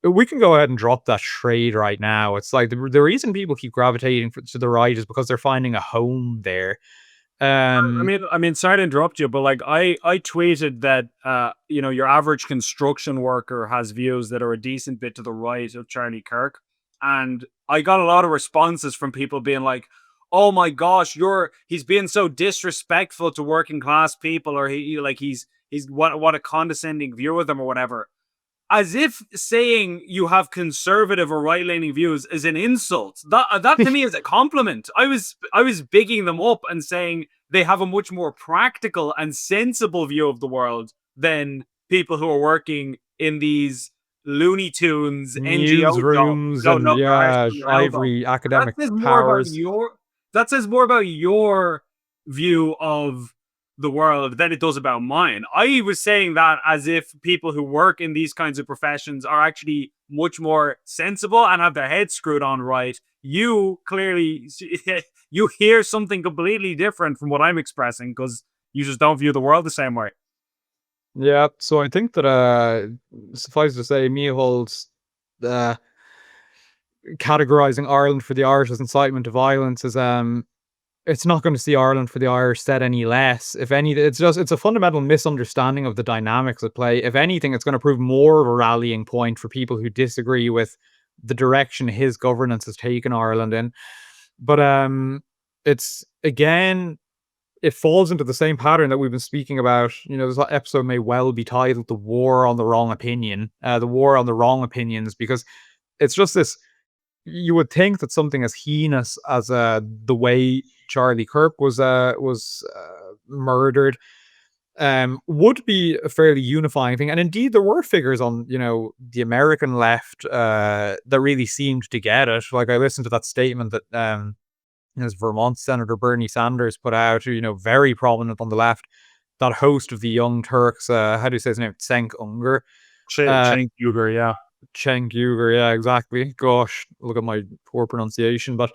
we can go ahead and drop that trade right now. It's like the reason people keep gravitating to the right is because they're finding a home there. Um, I mean, sorry to interrupt you, but like I tweeted that you know, your average construction worker has views that are a decent bit to the right of Charlie Kirk, and I got a lot of responses from people being like, "Oh my gosh, he's being so disrespectful to working class people, or he's what a condescending view of them, or whatever." As if saying you have conservative or right leaning views is an insult. That to me is a compliment. I was bigging them up and saying they have a much more practical and sensible view of the world than people who are working in these Looney Tunes NGO jobs who newsrooms don't and know their arse yeah, from their elbow. ivory That academic says more about powers. your that says more about your view of the world than it does about mine. I was saying that as if people who work in these kinds of professions are actually much more sensible and have their heads screwed on right. You clearly you hear something completely different from what I'm expressing because you just don't view the world the same way. Yeah, so I think that suffice to say, me holds uh categorizing Ireland for the Irish as incitement to violence is it's not going to see Ireland for the Irish said any less. If any, it's a fundamental misunderstanding of the dynamics at play. If anything, it's going to prove more of a rallying point for people who disagree with the direction his governance has taken Ireland in. But it's again, it falls into the same pattern that we've been speaking about. This episode may well be titled "The War on the Wrong Opinion," the war on the wrong opinions, because it's just this. You would think that something as heinous as the way Charlie Kirk was murdered would be a fairly unifying thing. And indeed, there were figures on, the American left that really seemed to get it. Like, I listened to that statement that as Vermont Senator Bernie Sanders put out, who, very prominent on the left, that host of the Young Turks, how do you say his name? Cenk Unger. Cenk Uygur, yeah. Cenk Uygur, yeah, exactly. Gosh, look at my poor pronunciation. But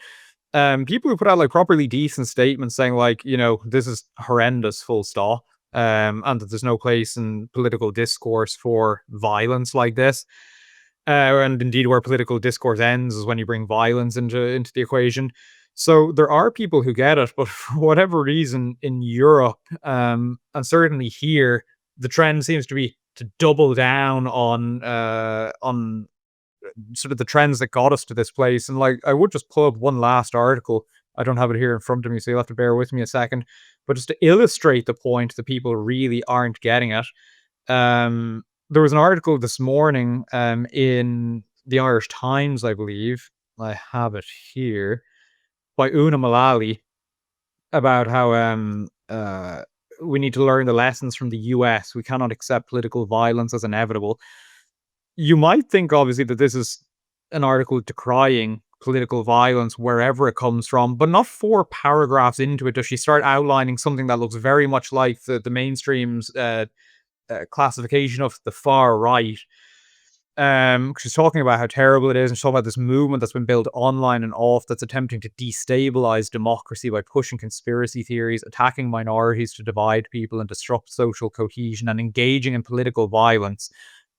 people who put out like properly decent statements saying like, this is horrendous, full stop. And that there's no place in political discourse for violence like this. And indeed, where political discourse ends is when you bring violence into the equation. So there are people who get it, but for whatever reason in Europe, and certainly here, the trend seems to be to double down on sort of the trends that got us to this place. And like, I would just pull up one last article. I don't have it here in front of me, so you'll have to bear with me a second. But just to illustrate the point that people really aren't getting it, there was an article this morning in the Irish Times, I believe. I have it here, by Una Mullally, about how we need to learn the lessons from the US. We cannot accept political violence as inevitable. You might think, obviously, that this is an article decrying political violence wherever it comes from, but not 4 paragraphs into it does she start outlining something that looks very much like the mainstream's classification of the far right. She's talking about how terrible it is, and she's talking about this movement that's been built online and off that's attempting to destabilize democracy by pushing conspiracy theories, attacking minorities to divide people and disrupt social cohesion, and engaging in political violence.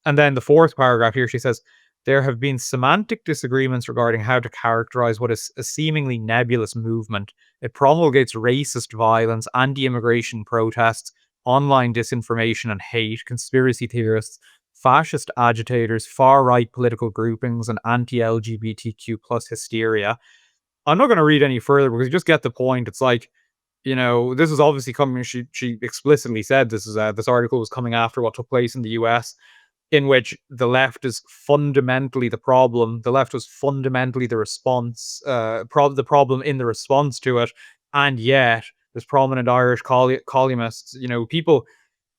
And then the 4th paragraph here, she says, there have been semantic disagreements regarding how to characterize what is a seemingly nebulous movement. It promulgates racist violence, anti-immigration protests, online disinformation and hate, conspiracy theorists, fascist agitators, far-right political groupings, and anti-LGBTQ plus hysteria. I'm not going to read any further because you just get the point. It's like, this is obviously coming. She explicitly said this article was coming after what took place in the US, in which the left is fundamentally the problem. The left was fundamentally the response, the problem in the response to it. And yet, there's prominent Irish columnists, people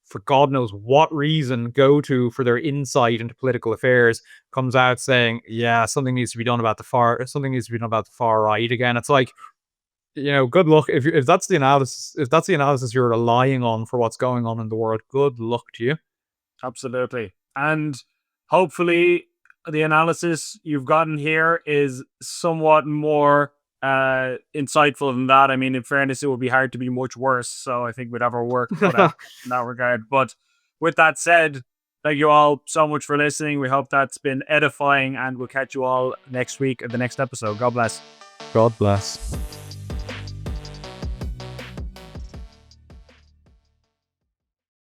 for God knows what reason go to for their insight into political affairs, comes out saying, yeah, something needs to be done about the far right again. It's like, good luck if that's the analysis you're relying on for what's going on in the world. Good luck to you. Absolutely. And hopefully the analysis you've gotten here is somewhat more insightful than that. I mean, in fairness, it would be hard to be much worse. So I think we'd have our work cut out in that regard. But with that said, thank you all so much for listening. We hope that's been edifying, and we'll catch you all next week at the next episode. God bless. God bless.